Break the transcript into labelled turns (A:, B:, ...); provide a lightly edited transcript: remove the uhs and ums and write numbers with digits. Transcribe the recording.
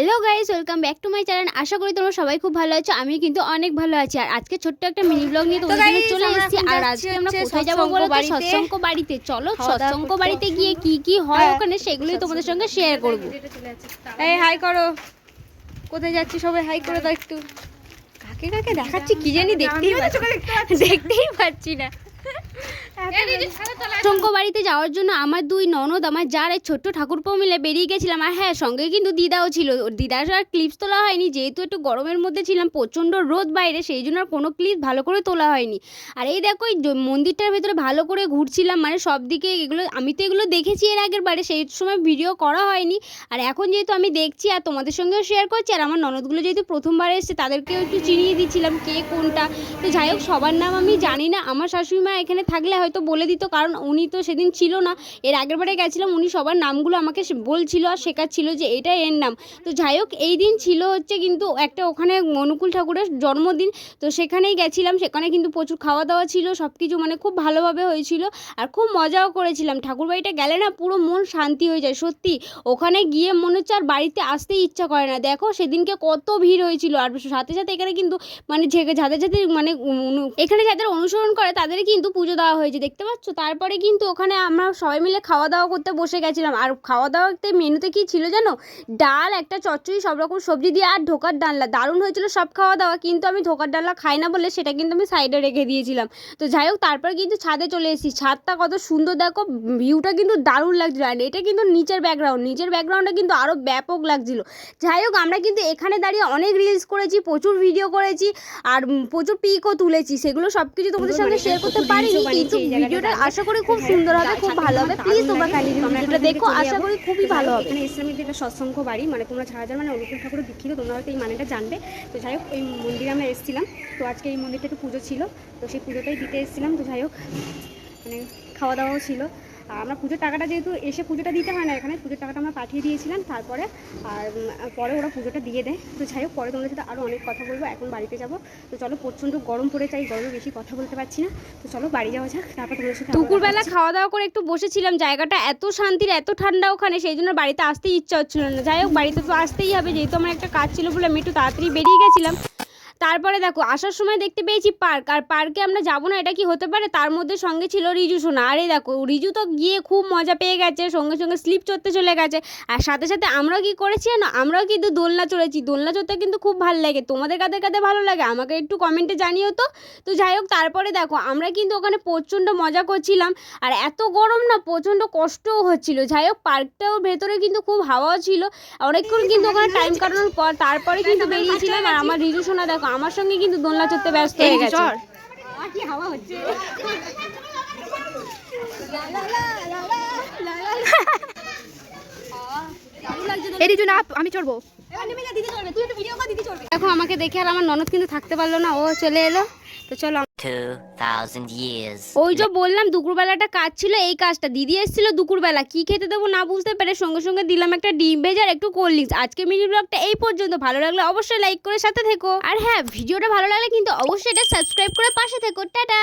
A: Hello guys, welcome back to my channel. আশা করি তোমরা সবাই খুব ভালো আছো। আমি কিন্তু অনেক ভালো আছি। আর আজকে ছোট্ট একটা মিনি ব্লগ নিয়ে তোমাদের জন্য চলে এসেছি। আর আজকে আমরা কোথায় যাবো বলো তো? সৎসঙ্গ বাড়িতে। চলো সৎসঙ্গ বাড়িতে গিয়ে কি কি হয় ওখানে সেগুলোই তোমাদের সঙ্গে শেয়ার করবো।
B: এই হাই করো, কোথায় যাচ্ছি সবাই হাই করে দাও একটু। কাকে কাকে দেখাচ্ছি কি জানি, দেখতেই পাচ্ছি না।
A: সৎসঙ্গ বাড়িতে যাওয়ার জন্য আমার দুই ননদ, আমার যার ছোট্ট ঠাকুরপো মিলে বেরিয়ে গেছিলাম। আর হ্যাঁ, সঙ্গে কিন্তু দিদাও ছিল। দিদার আর ক্লিপস তোলা হয়নি, যেহেতু একটু গরমের মধ্যে ছিলাম, প্রচণ্ড রোদ বাইরে, সেই জন্য আর কোনো ক্লিপ ভালো করে তোলা হয়নি। আর এই দেখো, এই মন্দিরটার ভেতরে ভালো করে ঘুরছিলাম, মানে সব দিকে এগুলো আমি তো এগুলো দেখেছি এর আগের বারে, সেই সময় ভিডিও করা হয়নি। আর এখন যেহেতু আমি দেখছি আর তোমাদের সঙ্গেও শেয়ার করছি, আর আমার ননদগুলো যেহেতু প্রথমবার এসেছে তাদেরকেও একটু চিনিয়ে দিচ্ছিলাম কে কোনটা। তো যাই হোক, সবার নাম আমি জানি না। আমার শাশুড়ি মা এখানে থাকলে হয়তো বলে দিত, কারণ উনি তো সেদিন ছিল না। এর আগের বারে গেছিলাম, উনি সবার নামগুলো আমাকে বলছিল আর শেখাচ্ছিল যে এটা এর নাম। তো যাই হোক, এই দিন ছিল হচ্ছে কিন্তু একটা ওখানে অনুকূল ঠাকুরের জন্মদিন। তো সেখানেই গেছিলাম, সেখানে কিন্তু প্রচুর খাওয়া দাওয়া ছিল, সব কিছু মানে খুব ভালোভাবে হয়েছিল আর খুব মজাও করেছিলাম। ঠাকুরবাড়িটা গেলে না পুরো মন শান্তি হয়ে যায় সত্যি। ওখানে গিয়ে মনে হচ্ছে আর বাড়িতে আসতেই ইচ্ছা করে না। দেখো সেদিনকে কত ভিড় হয়েছিল। আর সাথে সাথে এখানে কিন্তু মানে যাদের যাদের মানে এখানে যাদের অনুসরণ করে তাদের কিন্তু পুজো দেওয়া হয়েছে, দেখতে পাচ্ছ। তারপরে কিন্তু ওখানে আমরা সবাই মিলে খাওয়া দাওয়া করতে বসে গেছিলাম। আর খাওয়া দাওয়াতে মেনুতে কি ছিল জানো? ডাল, একটা চচ্চড়ি, সব রকম সবজি দিয়ে, আর ঢোকার ডালনা। দারুণ হয়েছিল সব খাওয়া দাওয়া, কিন্তু আমি ঢোকার ডালনা খাই না বলে সেটা কিন্তু আমি সাইডে রেখে দিয়েছিলাম। তো যাই হোক, তারপরে কিন্তু ছাদে চলে এসেছি। ছাদটা কত সুন্দর দেখো, ভিউটা কিন্তু দারুণ লাগছিল। আর এটা কিন্তু নিচের ব্যাকগ্রাউন্ডটা কিন্তু আরও ব্যাপক লাগছিল। যাই হোক, আমরা কিন্তু এখানে দাঁড়িয়ে অনেক রিলস করেছি, প্রচুর ভিডিও করেছি, আর প্রচুর পিকও তুলেছি। সেগুলো সব কিছু তোমাদের সঙ্গে শেয়ার করতে পারিনি, কিন্তু ভিডিওটা আশা করি খুব সুন্দর হবে, খুব ভালো হবে। প্লিজ তোমরা কন্টিনিউ ভিডিওটা দেখো, আশা করি খুবই ভালো হবে।
B: এখানে ইসলামিক একটা সৎসঙ্গ বাড়ি, মানে তোমরা যারা মানে অনুকূল ঠাকুরের দীক্ষিত, তোমরা হয়তো এই মানেটা জানবে। তো যাই হোক, এই মন্দিরে আমরা এসেছিলাম। তো আজকে এই মন্দিরটা একটু পুজো ছিল, তো সেই পুজোটাই দিতে এসেছিলাম। তো যাই হোক, মানে খাওয়া দাওয়াও ছিল। আমরা পুজোর টাকাটা যেহেতু এসে পুজোটা দিতে হয় না, এখানে পুজোর টাকাটা আমরা পাঠিয়ে দিয়েছিলাম তারপরে, আর পরে ওরা পুজোটা দিয়ে দেয়। তো যাই হোক, পরে তোমাদের সাথে আরও অনেক কথা বলবো। এখন বাড়িতে যাবো। তো চলো, প্রচণ্ড গরম পড়ে যাই, গরমে বেশি কথা বলতে পারছি না। তো চলো বাড়ি যাওয়া যাক, তারপর তোমাদের সাথে।
A: দুপুরবেলা খাওয়া দাওয়া করে একটু বসেছিলাম, জায়গাটা এত শান্তির, এত ঠান্ডা ওখানে, সেই জন্য বাড়িতে আসতেই ইচ্ছা হচ্ছিল না। যাই হোক, বাড়িতে তো আসতেই হবে, যেহেতু আমার একটা কাজ ছিল বলে আমি একটু তাড়াতাড়ি বেরিয়ে গেছিলাম। তারপরে দেখো, আসার সময় দেখতে পেয়েছি পার্ক। আর পার্কে আমরা যাবো না এটা কি হতে পারে? তার মধ্যে সঙ্গে ছিল রিজু সোনা। আর এই দেখো, রিজু তো গিয়ে খুব মজা পেয়ে গেছে, সঙ্গে সঙ্গে স্লিপ চড়তে চলে গেছে। আর সাথে সাথে আমরাও কি করেছি না, আমরাও কিন্তু দোলনা চড়েছি। দোলনা চড়তে কিন্তু খুব ভালো লাগে। তোমাদের কাদের কাদের ভালো লাগে আমাকে একটু কমেন্টে জানিও তো। তো যাই হোক, তারপরে দেখো আমরা কিন্তু ওখানে প্রচণ্ড মজা করছিলাম। আর এত গরম না, প্রচণ্ড কষ্টও হচ্ছিল। যাই হোক, পার্কটাও ভেতরে কিন্তু খুব হাওয়াও ছিল। অনেকক্ষণ কিন্তু ওখানে টাইম কাটানোর পর তারপরে কিন্তু বেরিয়েছিলাম। আর আমার রিজু সোনা দেখো আমার সঙ্গে কিন্তু দোলনা চড়তে ব্যস্ত হয়ে গেছে।
B: কি হাওয়া হচ্ছে! আমি চড়বো।
A: দেখো আমাকে দেখে আর আমার ননদ কিন্তু থাকতে পারলো না, ও চলে এলো। তো চলো,
C: 2000 years
A: ওই যে বললাম দুপুরবেলাটা কাজ ছিল, এই কাজটা দিদি এসেছিল দুপুরবেলা, কি খেতে দেবো না বুঝতে পেরে সঙ্গে সঙ্গে দিলাম একটা ডিম ভেজার একটু কোল্ড ড্রিঙ্কস। আজকে মিনি ব্লগটা এই পর্যন্ত। ভালো লাগলে অবশ্যই লাইক করে সাথে থেকো। আর হ্যাঁ, ভিডিওটা ভালো লাগলে কিন্তু অবশ্যই এটা সাবস্ক্রাইব করে পাশে থেকো। টাটা।